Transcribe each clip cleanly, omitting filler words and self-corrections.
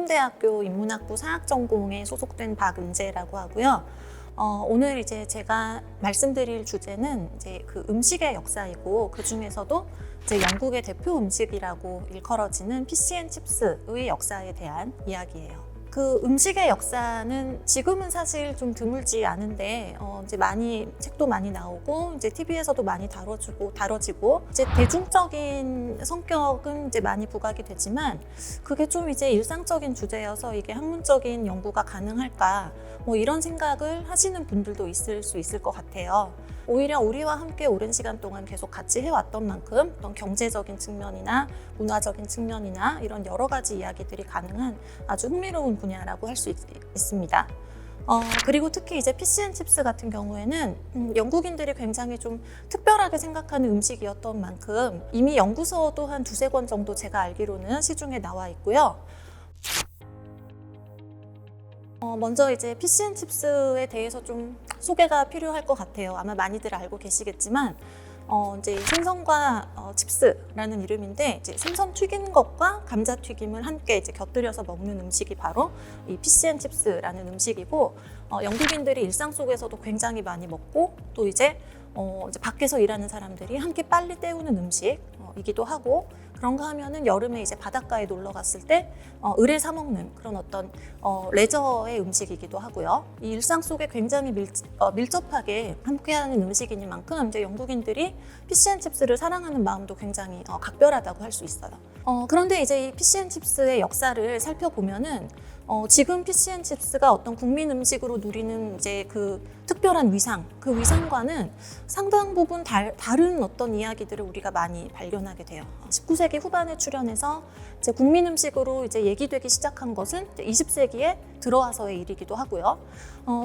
국민대학교 인문학부 사학전공에 소속된 박은재라고 하고요. 오늘 이제 제가 말씀드릴 주제는 이제 그 음식의 역사이고, 그 중에서도 이제 영국의 대표 음식이라고 일컬어지는 피시앤칩스의 역사에 대한 이야기예요. 그 음식의 역사는 지금은 사실 좀 드물지 않은데, 이제 많이 책도 많이 나오고, 이제 TV에서도 많이 다뤄지고, 이제 대중적인 성격은 이제 많이 부각이 되지만, 그게 좀 이제 일상적인 주제여서 이게 학문적인 연구가 가능할까, 뭐 이런 생각을 하시는 분들도 있을 수 있을 것 같아요. 오히려 우리와 함께 오랜 시간 동안 계속 같이 해왔던 만큼 어떤 경제적인 측면이나 문화적인 측면이나 이런 여러 가지 이야기들이 가능한 아주 흥미로운 분야라고 할 수 있습니다. 그리고 특히 이제 피시앤칩스 같은 경우에는 영국인들이 굉장히 좀 특별하게 생각하는 음식이었던 만큼 이미 연구서도 한 2-3권 정도 제가 알기로는 시중에 나와 있고요. 먼저 이제 피시앤칩스에 대해서 좀 소개가 필요할 것 같아요. 아마 많이들 알고 계시겠지만, 이제 생선과 칩스라는 이름인데, 이제 생선 튀긴 것과 감자 튀김을 함께 이제 곁들여서 먹는 음식이 바로 이 피시앤칩스라는 음식이고, 영국인들이 일상 속에서도 굉장히 많이 먹고, 또 이제 밖에서 일하는 사람들이 함께 빨리 때우는 음식이기도 하고, 그런가 하면은 여름에 이제 바닷가에 놀러 갔을 때 을에 사 먹는 그런 어떤 레저의 음식이기도 하고요. 이 일상 속에 굉장히 밀접하게 함께하는 음식이니만큼 이제 영국인들이 피시앤칩스를 사랑하는 마음도 굉장히 각별하다고 할 수 있어요. 그런데 이제 이 피시앤칩스의 역사를 살펴보면은 지금 피시앤칩스가 어떤 국민 음식으로 누리는 이제 그 특별한 위상, 그 위상과는 상당 부분 다른 어떤 이야기들을 우리가 많이 발견하게 돼요. 19세기 후반에 출현해서 이제 국민 음식으로 이제 얘기되기 시작한 것은 20세기에 들어와서의 일이기도 하고요.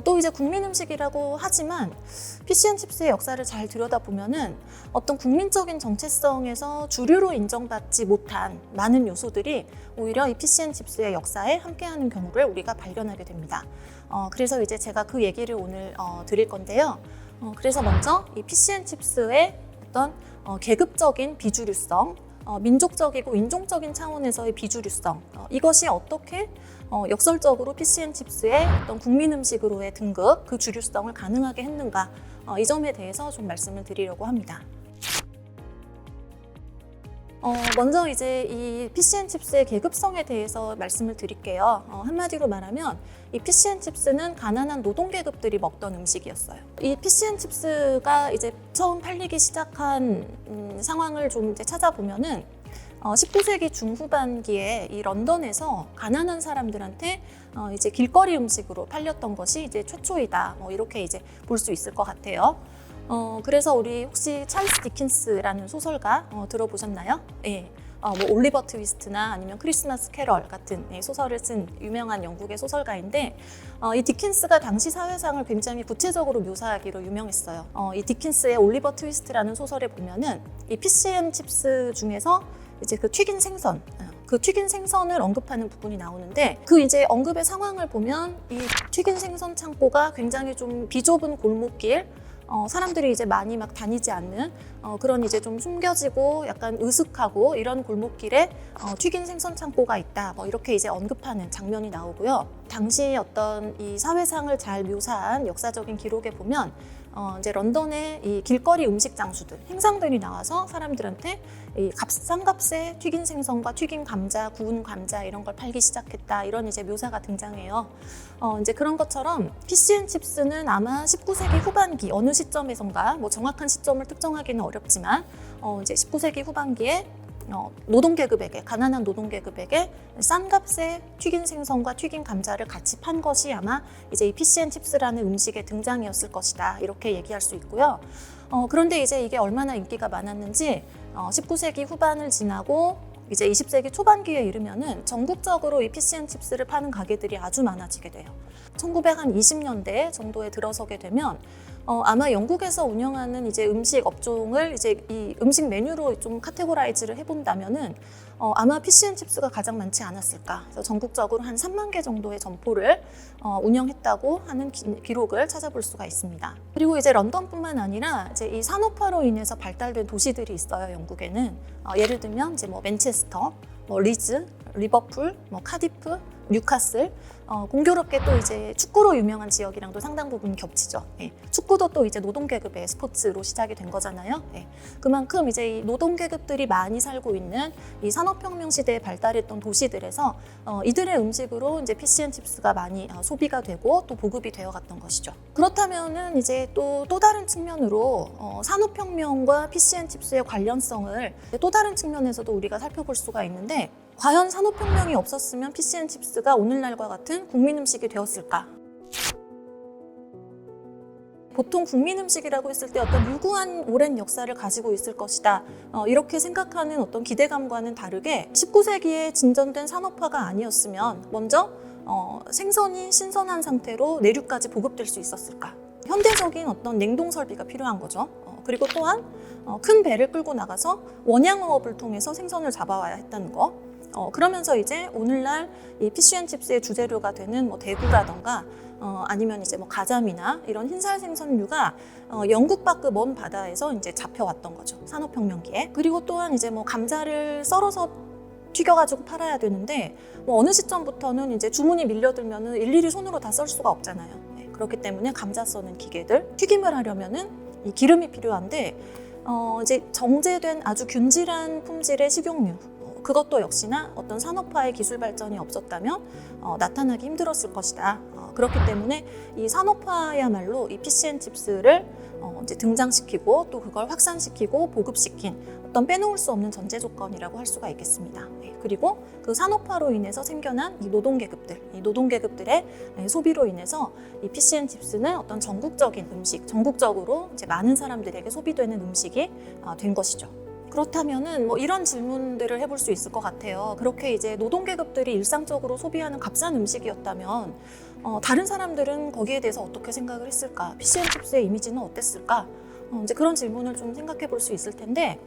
또 이제 국민 음식이라고 하지만 피시앤칩스의 역사를 잘 들여다보면은 어떤 국민적인 정체성에서 주류로 인정받지 못한 많은 요소들이 오히려 이 피시앤칩스의 역사에 함께하는 경우를 우리가 발견하게 됩니다. 그래서 이제 제가 그 얘기를 오늘 드릴 건데요. 그래서 먼저 이 피시앤칩스의 어떤 계급적인 비주류성, 민족적이고 인종적인 차원에서의 비주류성, 이것이 어떻게 역설적으로 피시앤칩스의 어떤 국민 음식으로의 등급, 그 주류성을 가능하게 했는가, 이 점에 대해서 좀 말씀을 드리려고 합니다. 먼저 이제 이 피시앤칩스의 계급성에 대해서 말씀을 드릴게요. 한마디로 말하면 이 피시앤칩스는 가난한 노동계급들이 먹던 음식이었어요. 이 피시앤칩스가 이제 처음 팔리기 시작한 상황을 좀 이제 찾아보면은 19세기 중후반기에 이 런던에서 가난한 사람들한테 이제 길거리 음식으로 팔렸던 것이 이제 최초이다. 뭐 이렇게 이제 볼 수 있을 것 같아요. 그래서 우리 혹시 찰스 디킨스라는 소설가 들어보셨나요? 예. 뭐 올리버 트위스트나 아니면 크리스마스 캐럴 같은 소설을 쓴 유명한 영국의 소설가인데, 이 디킨스가 당시 사회상을 굉장히 구체적으로 묘사하기로 유명했어요. 이 디킨스의 올리버 트위스트라는 소설에 보면은 이 피시앤칩스 중에서 이제 그 튀긴 생선, 그 튀긴 생선을 언급하는 부분이 나오는데, 그 이제 언급의 상황을 보면 이 튀긴 생선 창고가 굉장히 좀 비좁은 골목길, 사람들이 이제 많이 막 다니지 않는 그런 이제 좀 숨겨지고 약간 으슥하고 이런 골목길에 튀긴 생선 창고가 있다. 뭐 이렇게 이제 언급하는 장면이 나오고요. 당시 어떤 이 사회상을 잘 묘사한 역사적인 기록에 보면 이제 런던의 이 길거리 음식 장수들, 행상들이 나와서 사람들한테 이 싼 값에 튀긴 생선과 튀긴 감자, 구운 감자 이런 걸 팔기 시작했다. 이런 이제 묘사가 등장해요. 이제 그런 것처럼 피시앤칩스는 아마 19세기 후반기 어느 시점에선가, 뭐 정확한 시점을 특정하기는 어렵지만 이제 19세기 후반기에 노동계급에게, 가난한 노동계급에게 싼 값에 튀긴 생선과 튀긴 감자를 같이 판 것이 아마 이제 이 피시앤칩스라는 음식의 등장이었을 것이다. 이렇게 얘기할 수 있고요. 그런데 이제 이게 얼마나 인기가 많았는지 19세기 후반을 지나고 이제 20세기 초반기에 이르면은 전국적으로 이 피시앤칩스를 파는 가게들이 아주 많아지게 돼요. 1920년대 정도에 들어서게 되면 아마 영국에서 운영하는 이제 음식 업종을 이제 이 음식 메뉴로 좀 카테고라이즈를 해본다면은 아마 피시앤칩스가 가장 많지 않았을까. 그래서 전국적으로 한 3만 개 정도의 점포를 운영했다고 하는 기록을 찾아볼 수가 있습니다. 그리고 이제 런던뿐만 아니라 이제 이 산업화로 인해서 발달된 도시들이 있어요. 영국에는 예를 들면 이제 뭐 맨체스터, 뭐 리즈, 리버풀, 뭐 카디프, 뉴카슬, 공교롭게 또 이제 축구로 유명한 지역이랑도 상당 부분 겹치죠. 예. 축구도 또 이제 노동계급의 스포츠로 시작이 된 거잖아요. 예. 그만큼 이제 이 노동계급들이 많이 살고 있는 이 산업혁명 시대에 발달했던 도시들에서 이들의 음식으로 이제 피시앤칩스가 많이 소비가 되고 또 보급이 되어 갔던 것이죠. 그렇다면은 이제 또 다른 측면으로 산업혁명과 피시앤칩스의 관련성을 또 다른 측면에서도 우리가 살펴볼 수가 있는데, 과연 산업혁명이 없었으면 피시앤칩스가 오늘날과 같은 국민 음식이 되었을까? 보통 국민 음식이라고 했을 때 어떤 유구한 오랜 역사를 가지고 있을 것이다, 이렇게 생각하는 어떤 기대감과는 다르게 19세기에 진전된 산업화가 아니었으면 먼저 생선이 신선한 상태로 내륙까지 보급될 수 있었을까? 현대적인 어떤 냉동 설비가 필요한 거죠. 그리고 또한 큰 배를 끌고 나가서 원양어업을 통해서 생선을 잡아와야 했다는 거. 그러면서 이제 오늘날 이 피쉬앤칩스의 주재료가 되는 뭐 대구라던가 아니면 이제 뭐 가자미나 이런 흰살 생선류가 영국 밖의 먼 바다에서 이제 잡혀왔던 거죠. 산업혁명기에. 그리고 또한 이제 뭐 감자를 썰어서 튀겨가지고 팔아야 되는데 뭐 어느 시점부터는 이제 주문이 밀려들면은 일일이 손으로 다 썰 수가 없잖아요. 네, 그렇기 때문에 감자 써는 기계들, 튀김을 하려면은 이 기름이 필요한데 이제 정제된 아주 균질한 품질의 식용유, 그것도 역시나 어떤 산업화의 기술 발전이 없었다면 나타나기 힘들었을 것이다. 그렇기 때문에 이 산업화야말로 이 피시앤칩스를 이제 등장시키고 또 그걸 확산시키고 보급시킨 어떤 빼놓을 수 없는 전제 조건이라고 할 수가 있겠습니다. 그리고 그 산업화로 인해서 생겨난 이 노동계급들의 소비로 인해서 이 피시앤칩스는 어떤 전국적인 음식, 전국적으로 이제 많은 사람들에게 소비되는 음식이 된 것이죠. 그렇다면은 뭐 이런 질문들을 해볼 수 있을 것 같아요. 그렇게 이제 노동계급들이 일상적으로 소비하는 값싼 음식이었다면 다른 사람들은 거기에 대해서 어떻게 생각을 했을까? 피시앤칩스의 이미지는 어땠을까? 이제 그런 질문을 좀 생각해 볼 수 있을 텐데,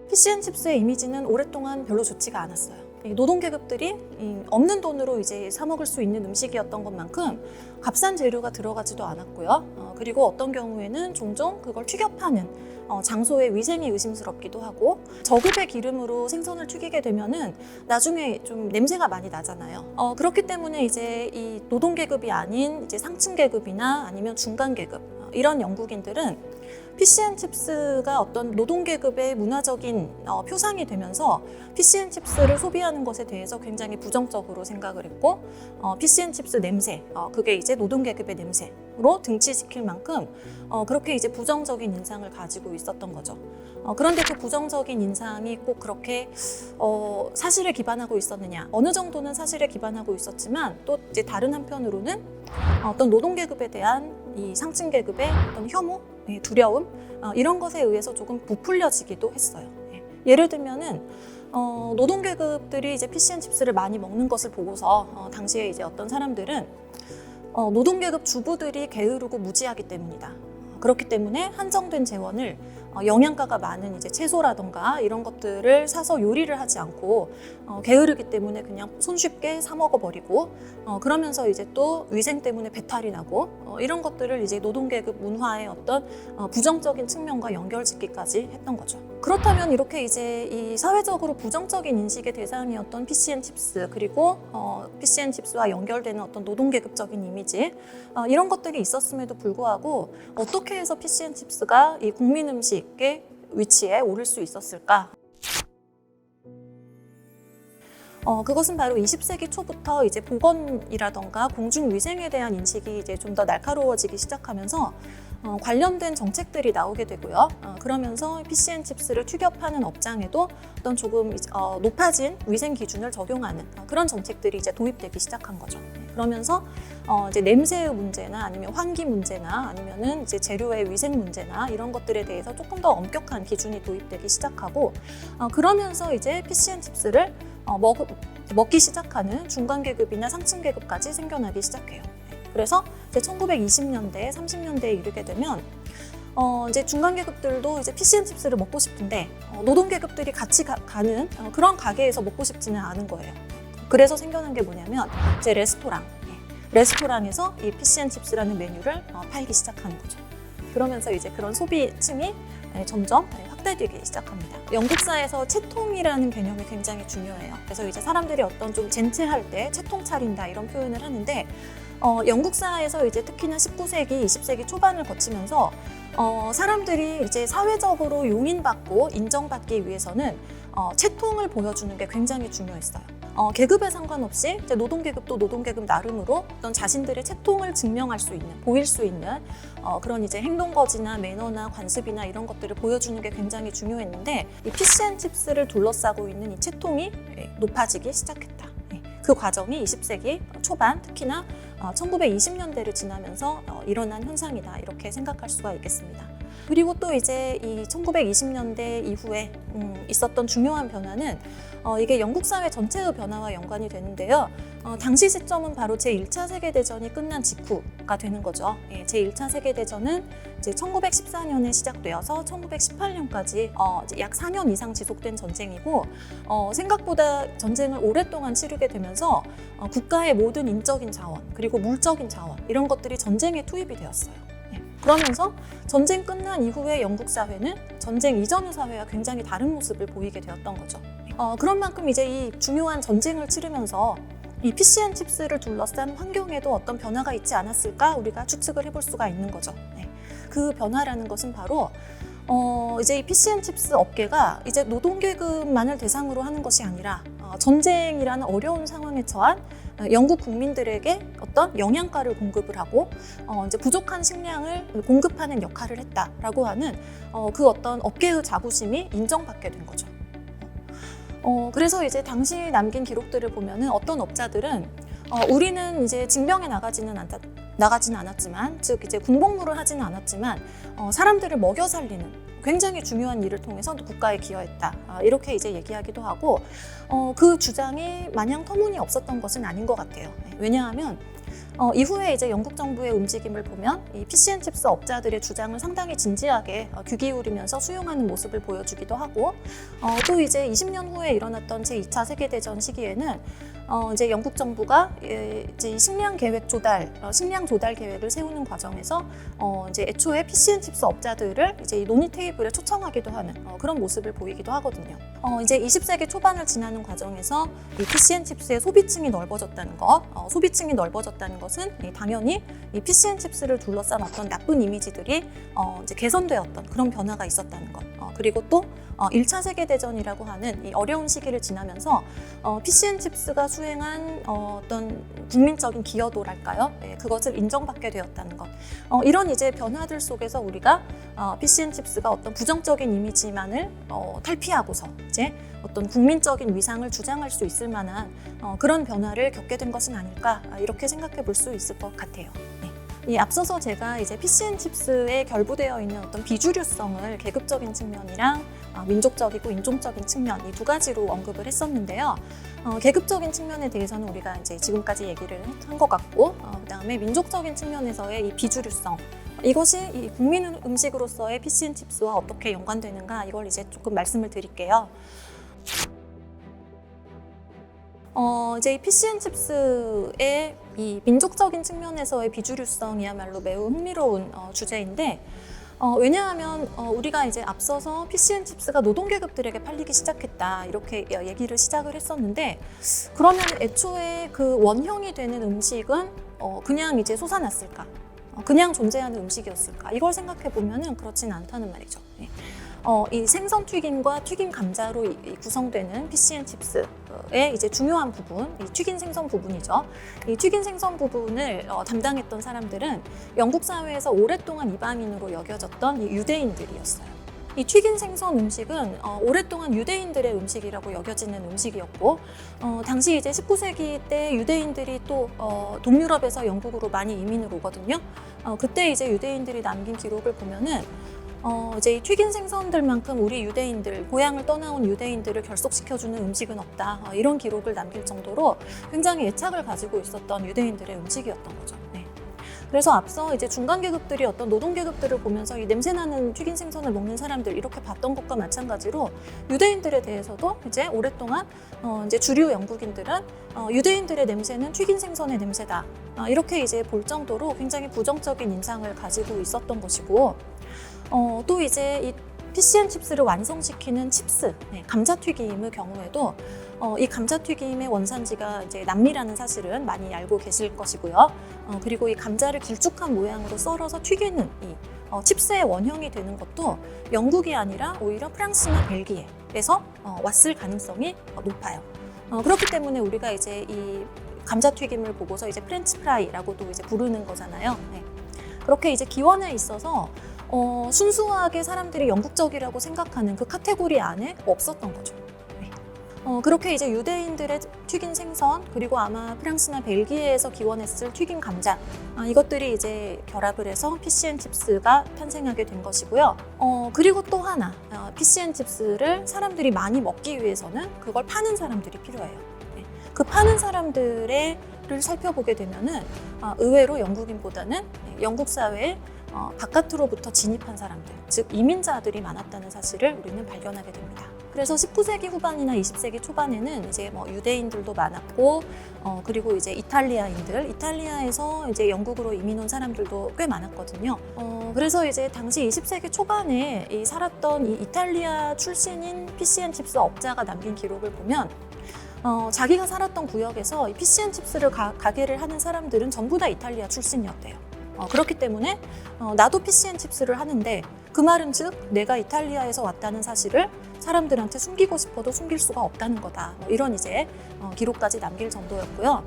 피시앤칩스의 이미지는 오랫동안 별로 좋지가 않았어요. 노동계급들이 없는 돈으로 이제 사 먹을 수 있는 음식이었던 것만큼 값싼 재료가 들어가지도 않았고요. 그리고 어떤 경우에는 종종 그걸 튀겨 파는 장소의 위생이 의심스럽기도 하고, 저급의 기름으로 생선을 튀기게 되면은 나중에 좀 냄새가 많이 나잖아요. 그렇기 때문에 이제 이 노동계급이 아닌 이제 상층계급이나 아니면 중간계급, 이런 영국인들은 피시앤칩스가 어떤 노동계급의 문화적인 표상이 되면서 피시앤칩스를 소비하는 것에 대해서 굉장히 부정적으로 생각을 했고, 피시앤칩스 냄새, 그게 이제 노동계급의 냄새로 등치시킬 만큼 그렇게 이제 부정적인 인상을 가지고 있었던 거죠. 그런데 그 부정적인 인상이 꼭 그렇게 사실에 기반하고 있었느냐? 어느 정도는 사실에 기반하고 있었지만 또 이제 다른 한편으로는 어떤 노동계급에 대한 이 상층계급의 어떤 혐오, 두려움, 이런 것에 의해서 조금 부풀려지기도 했어요. 예를 들면은 노동계급들이 이제 피시앤칩스를 많이 먹는 것을 보고서 당시에 이제 어떤 사람들은 노동계급 주부들이 게으르고 무지하기 때문이다. 그렇기 때문에 한정된 재원을 영양가가 많은 이제 채소라던가 이런 것들을 사서 요리를 하지 않고 게으르기 때문에 그냥 손쉽게 사 먹어버리고, 그러면서 이제 또 위생 때문에 배탈이 나고, 이런 것들을 이제 노동계급 문화의 어떤 부정적인 측면과 연결짓기까지 했던 거죠. 그렇다면 이렇게 이제 이 사회적으로 부정적인 인식의 대상이었던 피시앤칩스, 그리고 피시앤칩스와 연결되는 어떤 노동계급적인 이미지, 이런 것들이 있었음에도 불구하고 어떻게 해서 피시앤칩스가 이 국민 음식의 위치에 오를 수 있었을까? 그것은 바로 20세기 초부터 이제 보건이라던가 공중 위생에 대한 인식이 이제 좀 더 날카로워지기 시작하면서 관련된 정책들이 나오게 되고요. 그러면서 피시앤칩스를 튀겨파는 업장에도 어떤 조금 높아진 위생 기준을 적용하는 그런 정책들이 이제 도입되기 시작한 거죠. 그러면서 이제 냄새의 문제나 아니면 환기 문제나 아니면은 이제 재료의 위생 문제나 이런 것들에 대해서 조금 더 엄격한 기준이 도입되기 시작하고, 그러면서 이제 피시앤칩스를 먹기 시작하는 중간계급이나 상층계급까지 생겨나기 시작해요. 그래서 이제 1920년대, 30년대에 이르게 되면 이제 중간계급들도 이제 피시앤칩스를 먹고 싶은데 노동계급들이 같이 가는 그런 가게에서 먹고 싶지는 않은 거예요. 그래서 생겨난 게 뭐냐면 이제 레스토랑에서 이 피시앤칩스라는 메뉴를 팔기 시작하는 거죠. 그러면서 이제 그런 소비층이 점점 확대되기 시작합니다. 영국사에서 채통이라는 개념이 굉장히 중요해요. 그래서 이제 사람들이 어떤 좀 젠틀할 때 채통 차린다 이런 표현을 하는데 영국사에서 이제 특히나 19세기, 20세기 초반을 거치면서 사람들이 이제 사회적으로 용인받고 인정받기 위해서는 채통을 보여주는 게 굉장히 중요했어요. 계급에 상관없이 이제 노동계급도 노동계급 나름으로 어떤 자신들의 채통을 증명할 수 있는, 보일 수 있는 그런 이제 행동거지나 매너나 관습이나 이런 것들을 보여주는 게 굉장히 중요했는데 이 피시앤칩스를 둘러싸고 있는 이 채통이 높아지기 시작했다. 그 과정이 20세기 초반, 특히나 1920년대를 지나면서 일어난 현상이다 이렇게 생각할 수가 있겠습니다. 그리고 또 이제 이 1920년대 이후에 있었던 중요한 변화는 이게 영국 사회 전체의 변화와 연관이 되는데요. 당시 시점은 바로 제1차 세계대전이 끝난 직후가 되는 거죠. 제1차 세계대전은 이제 1914년에 시작되어서 1918년까지 약 4년 이상 지속된 전쟁이고 생각보다 전쟁을 오랫동안 치르게 되면서 국가의 모든 인적인 자원 그리고 물적인 자원 이런 것들이 전쟁에 투입이 되었어요. 그러면서 전쟁 끝난 이후에 영국 사회는 전쟁 이전의 사회와 굉장히 다른 모습을 보이게 되었던 거죠. 그런 만큼 이제 이 중요한 전쟁을 치르면서 이 피시앤칩스를 둘러싼 환경에도 어떤 변화가 있지 않았을까 우리가 추측을 해볼 수가 있는 거죠. 그 변화라는 것은 바로 이제 이 피시앤칩스 업계가 이제 노동계급만을 대상으로 하는 것이 아니라 전쟁이라는 어려운 상황에 처한 영국 국민들에게 어떤 영양가를 공급을 하고 이제 부족한 식량을 공급하는 역할을 했다라고 하는 그 어떤 업계의 자부심이 인정받게 된 거죠. 그래서 이제 당시 남긴 기록들을 보면은 어떤 업자들은 우리는 이제 징병에 나가지는 않았지만, 즉 이제 군복무를 하지는 않았지만 사람들을 먹여 살리는 굉장히 중요한 일을 통해서 국가에 기여했다. 이렇게 이제 얘기하기도 하고 그 주장이 마냥 터무니없었던 것은 아닌 것 같아요. 왜냐하면 이후에 이제 영국 정부의 움직임을 보면 이 피시앤칩스 업자들의 주장을 상당히 진지하게 귀 기울이면서 수용하는 모습을 보여주기도 하고 또 이제 20년 후에 일어났던 제2차 세계대전 시기에는 이제 영국 정부가 이제 식량 조달 계획을 세우는 과정에서 이제 애초에 피시앤칩스 업자들을 이제 이 논의 테이블에 초청하기도 하는 그런 모습을 보이기도 하거든요. 이제 20세기 초반을 지나는 과정에서 이 피시앤칩스의 소비층이 넓어졌다는 것, 소비층이 넓어졌다는 것은 당연히 이 피시앤칩스를 둘러싼 어떤 나쁜 이미지들이 이제 개선되었던 그런 변화가 있었다는 것. 그리고 또 1차 세계대전이라고 하는 이 어려운 시기를 지나면서 피시앤칩스가 수행한 어떤 국민적인 기여도랄까요? 그것을 인정받게 되었다는 것. 이런 이제 변화들 속에서 우리가 피시앤칩스가 어떤 부정적인 이미지만을 탈피하고서 이제 어떤 국민적인 위상을 주장할 수 있을 만한 그런 변화를 겪게 된 것은 아닐까 이렇게 생각해 볼 수 있을 것 같아요. 앞서서 제가 이제 피시앤칩스에 결부되어 있는 어떤 비주류성을 계급적인 측면이랑 민족적이고 인종적인 측면 이 두 가지로 언급을 했었는데요. 계급적인 측면에 대해서는 우리가 이제 지금까지 얘기를 한 것 같고, 그다음에 민족적인 측면에서의 이 비주류성 이것이 이 국민 음식으로서의 피시앤칩스와 어떻게 연관되는가 이걸 이제 조금 말씀을 드릴게요. 이제 이 피시앤칩스의 이 민족적인 측면에서의 비주류성이야말로 매우 흥미로운 주제인데 왜냐하면 우리가 이제 앞서서 피시앤칩스가 노동계급들에게 팔리기 시작했다 이렇게 얘기를 시작을 했었는데 그러면 애초에 그 원형이 되는 음식은 그냥 이제 솟아났을까? 그냥 존재하는 음식이었을까? 이걸 생각해 보면은 그렇지는 않다는 말이죠. 이 생선 튀김과 튀김 감자로 구성되는 피시앤칩스의 이제 중요한 부분, 이 튀긴 생선 부분이죠. 이 튀긴 생선 부분을 담당했던 사람들은 영국 사회에서 오랫동안 이방인으로 여겨졌던 이 유대인들이었어요. 이 튀긴 생선 음식은 오랫동안 유대인들의 음식이라고 여겨지는 음식이었고 당시 이제 19세기 때 유대인들이 또 동유럽에서 영국으로 많이 이민을 오거든요. 그때 이제 유대인들이 남긴 기록을 보면은 이제 이 튀긴 생선들만큼 우리 유대인들, 고향을 떠나온 유대인들을 결속시켜주는 음식은 없다. 이런 기록을 남길 정도로 굉장히 애착을 가지고 있었던 유대인들의 음식이었던 거죠. 그래서 앞서 이제 중간 계급들이 어떤 노동 계급들을 보면서 이 냄새나는 튀긴 생선을 먹는 사람들 이렇게 봤던 것과 마찬가지로 유대인들에 대해서도 이제 오랫동안 이제 주류 영국인들은 유대인들의 냄새는 튀긴 생선의 냄새다. 이렇게 이제 볼 정도로 굉장히 부정적인 인상을 가지고 있었던 것이고, 또 이제 이 피시앤칩스를 완성시키는 칩스, 감자튀김의 경우에도 이 감자튀김의 원산지가 이제 남미라는 사실은 많이 알고 계실 것이고요. 그리고 이 감자를 길쭉한 모양으로 썰어서 튀기는 이 칩스의 원형이 되는 것도 영국이 아니라 오히려 프랑스나 벨기에에서 왔을 가능성이 높아요. 그렇기 때문에 우리가 이제 이 감자튀김을 보고서 이제 프렌치 프라이라고도 이제 부르는 거잖아요. 네. 그렇게 이제 기원에 있어서 순수하게 사람들이 영국적이라고 생각하는 그 카테고리 안에 없었던 거죠. 네. 그렇게 이제 유대인들의 튀긴 생선, 그리고 아마 프랑스나 벨기에에서 기원했을 튀긴 감자, 이것들이 이제 결합을 해서 피시앤칩스가 탄생하게 된 것이고요. 그리고 또 하나, 피시앤칩스를 사람들이 많이 먹기 위해서는 그걸 파는 사람들이 필요해요. 네. 그 파는 사람들을 살펴보게 되면은 의외로 영국인보다는 영국 사회에 바깥으로부터 진입한 사람들, 즉 이민자들이 많았다는 사실을 우리는 발견하게 됩니다. 그래서 19세기 후반이나 20세기 초반에는 이제 뭐 유대인들도 많았고, 그리고 이제 이탈리아에서 이제 영국으로 이민 온 사람들도 꽤 많았거든요. 그래서 이제 당시 20세기 초반에 살았던 이 이탈리아 출신인 피시앤칩스 업자가 남긴 기록을 보면, 자기가 살았던 구역에서 이 피시앤칩스를 가게를 하는 사람들은 전부 다 이탈리아 출신이었대요. 그렇기 때문에 나도 피시앤칩스를 하는데 그 말은 즉 내가 이탈리아에서 왔다는 사실을 사람들한테 숨기고 싶어도 숨길 수가 없다는 거다. 이런 이제 기록까지 남길 정도였고요.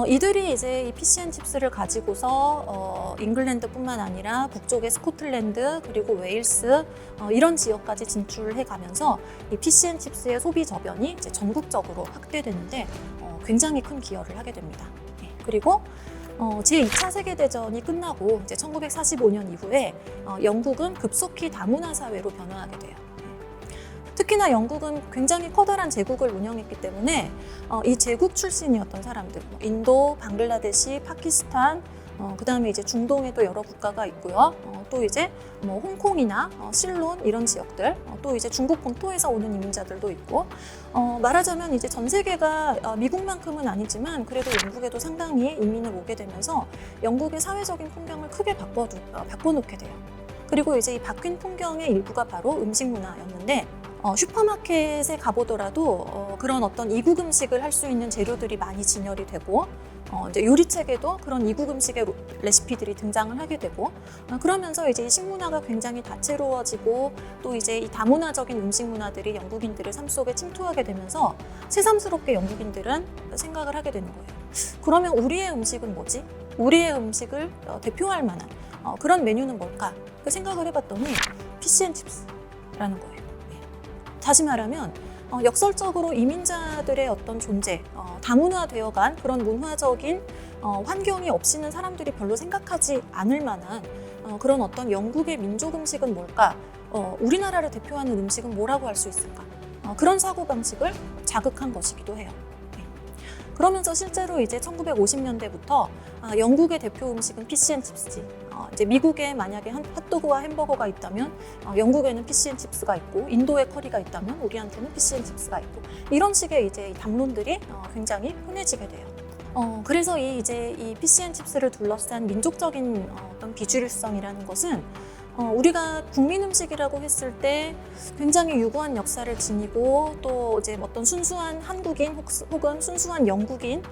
이들이 이제 이 피시앤칩스를 가지고서 잉글랜드뿐만 아니라 북쪽의 스코틀랜드 그리고 웨일스 이런 지역까지 진출해 가면서 이 피시앤칩스의 소비 저변이 이제 전국적으로 확대되는데 굉장히 큰 기여를 하게 됩니다. 그리고 제2차 세계대전이 끝나고 이제 1945년 이후에 영국은 급속히 다문화 사회로 변화하게 돼요. 특히나 영국은 굉장히 커다란 제국을 운영했기 때문에 이 제국 출신이었던 사람들, 인도, 방글라데시, 파키스탄, 그다음에 이제 중동에도 여러 국가가 있고요. 또 이제 뭐 홍콩이나 실론 이런 지역들, 또 이제 중국 본토에서 오는 이민자들도 있고, 말하자면 이제 전 세계가 미국만큼은 아니지만 그래도 영국에도 상당히 이민을 오게 되면서 영국의 사회적인 풍경을 크게 바꿔놓게 돼요. 그리고 이제 이 바뀐 풍경의 일부가 바로 음식 문화였는데, 슈퍼마켓에 가보더라도 그런 어떤 이국 음식을 할 수 있는 재료들이 많이 진열이 되고, 이제 요리책에도 그런 이국 음식의 레시피들이 등장을 하게 되고, 그러면서 이제 이 식문화가 굉장히 다채로워지고, 또 이제 이 다문화적인 음식 문화들이 영국인들의 삶 속에 침투하게 되면서 새삼스럽게 영국인들은 생각을 하게 되는 거예요. 그러면 우리의 음식은 뭐지? 우리의 음식을 대표할 만한 그런 메뉴는 뭘까? 그 생각을 해봤더니 피시앤칩스라는 거예요. 다시 말하면 역설적으로 이민자들의 어떤 존재, 다문화되어간 그런 문화적인 환경이 없이는 사람들이 별로 생각하지 않을 만한 그런 어떤 영국의 민족 음식은 뭘까? 우리나라를 대표하는 음식은 뭐라고 할 수 있을까? 그런 사고방식을 자극한 것이기도 해요. 그러면서 실제로 이제 1950년대부터 영국의 대표 음식은 피시앤칩스지. 이제 미국에 만약에 핫도그와 햄버거가 있다면 영국에는 피시앤칩스가 있고, 인도에 커리가 있다면 우리한테는 피시앤칩스가 있고, 이런 식의 이제 담론들이 굉장히 흔해지게 돼요. 그래서 이제 이 피시앤칩스를 둘러싼 민족적인 어떤 비주류성이라는 것은 우리가 국민 음식이라고 했을 때 굉장히 유구한 역사를 지니고, 또 이제 어떤 순수한 한국인 혹은 순수한 영국인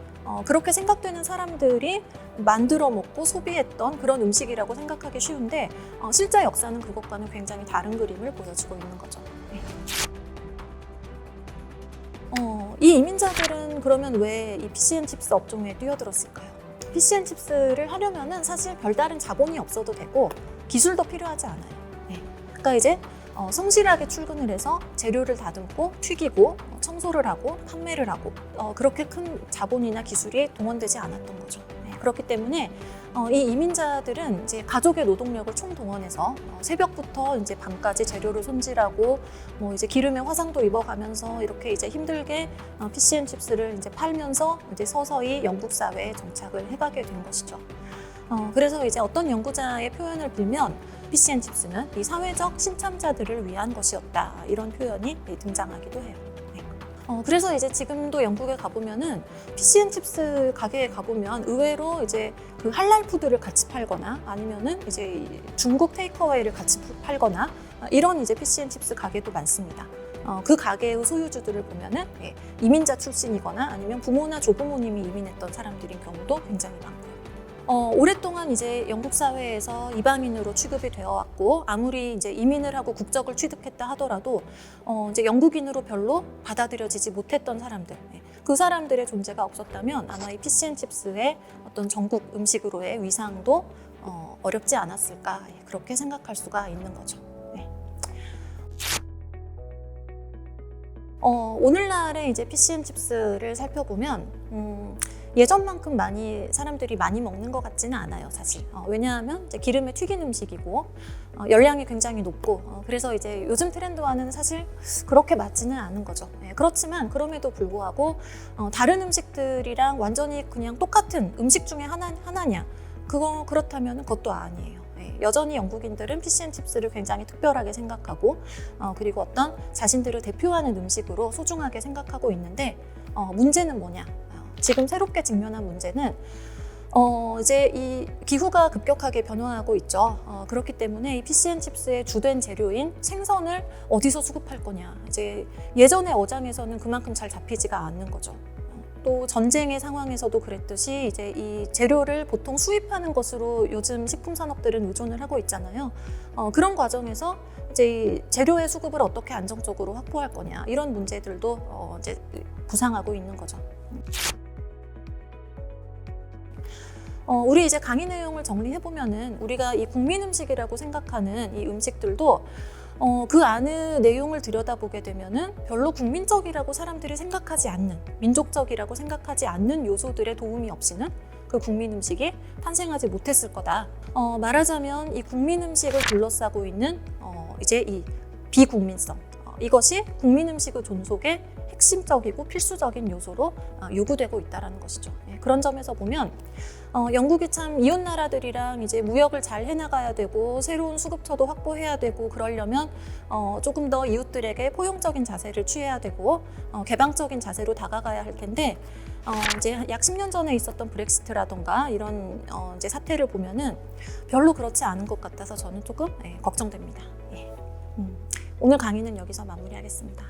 그렇게 생각되는 사람들이 만들어 먹고 소비했던 그런 음식이라고 생각하기 쉬운데, 실제 역사는 그것과는 굉장히 다른 그림을 보여주고 있는 거죠. 네. 이 이민자들은 그러면 왜 이 피시앤칩스 업종에 뛰어들었을까요? 피시앤칩스를 하려면은 사실 별다른 자본이 없어도 되고 기술도 필요하지 않아요. 네. 그러니까 이제 성실하게 출근을 해서 재료를 다듬고 튀기고 청소를 하고 판매를 하고 그렇게 큰 자본이나 기술이 동원되지 않았던 거죠. 네. 그렇기 때문에 이 이민자들은 이제 가족의 노동력을 총동원해서 새벽부터 이제 밤까지 재료를 손질하고 뭐 이제 기름에 화상도 입어가면서 이렇게 이제 힘들게 피시앤칩스를 이제 팔면서 이제 서서히 영국 사회에 정착을 해가게 된 것이죠. 그래서 이제 어떤 연구자의 표현을 빌면 피시앤칩스는 이 사회적 신참자들을 위한 것이었다. 이런 표현이 등장하기도 해요. 네. 그래서 이제 지금도 영국에 가보면은 피시앤칩스 가게에 가보면 의외로 이제 그 할랄 푸드를 같이 팔거나 아니면은 이제 중국 테이크어웨이를 같이 팔거나 이런 이제 피시앤칩스 가게도 많습니다. 그 가게의 소유주들을 보면은 이민자 출신이거나 아니면 부모나 조부모님이 이민했던 사람들인 경우도 굉장히 많고요. 오랫동안 이제 영국 사회에서 이방인으로 취급이 되어 왔고 아무리 이제 이민을 하고 국적을 취득했다 하더라도 이제 영국인으로 별로 받아들여지지 못했던 사람들, 그 사람들의 존재가 없었다면 아마 이 피시앤칩스의 어떤 전국 음식으로의 위상도 어렵지 않았을까 그렇게 생각할 수가 있는 거죠. 네. 오늘날의 이제 피시앤칩스를 살펴보면 예전만큼 사람들이 많이 먹는 것 같지는 않아요, 사실. 왜냐하면 이제 기름에 튀긴 음식이고 열량이 굉장히 높고 그래서 이제 요즘 트렌드와는 사실 그렇게 맞지는 않은 거죠. 그렇지만 그럼에도 불구하고 다른 음식들이랑 완전히 그냥 똑같은 음식 중에 하나냐? 그렇다면 그것도 아니에요. 여전히 영국인들은 피시앤칩스를 굉장히 특별하게 생각하고 그리고 어떤 자신들을 대표하는 음식으로 소중하게 생각하고 있는데 문제는 뭐냐? 지금 새롭게 직면한 문제는 이제 이 기후가 급격하게 변화하고 있죠. 그렇기 때문에 이 피시앤칩스의 주된 재료인 생선을 어디서 수급할 거냐. 이제 예전의 어장에서는 그만큼 잘 잡히지가 않는 거죠. 또 전쟁의 상황에서도 그랬듯이 이제 이 재료를 보통 수입하는 것으로 요즘 식품 산업들은 의존을 하고 있잖아요. 그런 과정에서 이제 이 재료의 수급을 어떻게 안정적으로 확보할 거냐 이런 문제들도 이제 부상하고 있는 거죠. 우리 이제 강의 내용을 정리해 보면은 우리가 이 국민 음식이라고 생각하는 이 음식들도 그 안의 내용을 들여다보게 되면은 별로 국민적이라고 사람들이 생각하지 않는, 민족적이라고 생각하지 않는 요소들의 도움이 없이는 그 국민 음식이 탄생하지 못했을 거다. 말하자면 이 국민 음식을 둘러싸고 있는 이제 이 비국민성, 이것이 국민 음식의 존속의 핵심적이고 필수적인 요소로 요구되고 있다는 것이죠. 그런 점에서 보면 영국이 참 이웃 나라들이랑 이제 무역을 잘 해나가야 되고 새로운 수급처도 확보해야 되고 그러려면 조금 더 이웃들에게 포용적인 자세를 취해야 되고 개방적인 자세로 다가가야 할 텐데 이제 약 10년 전에 있었던 브렉시트라던가 이런 이제 사태를 보면은 별로 그렇지 않은 것 같아서 저는 조금 걱정됩니다. 오늘 강의는 여기서 마무리하겠습니다.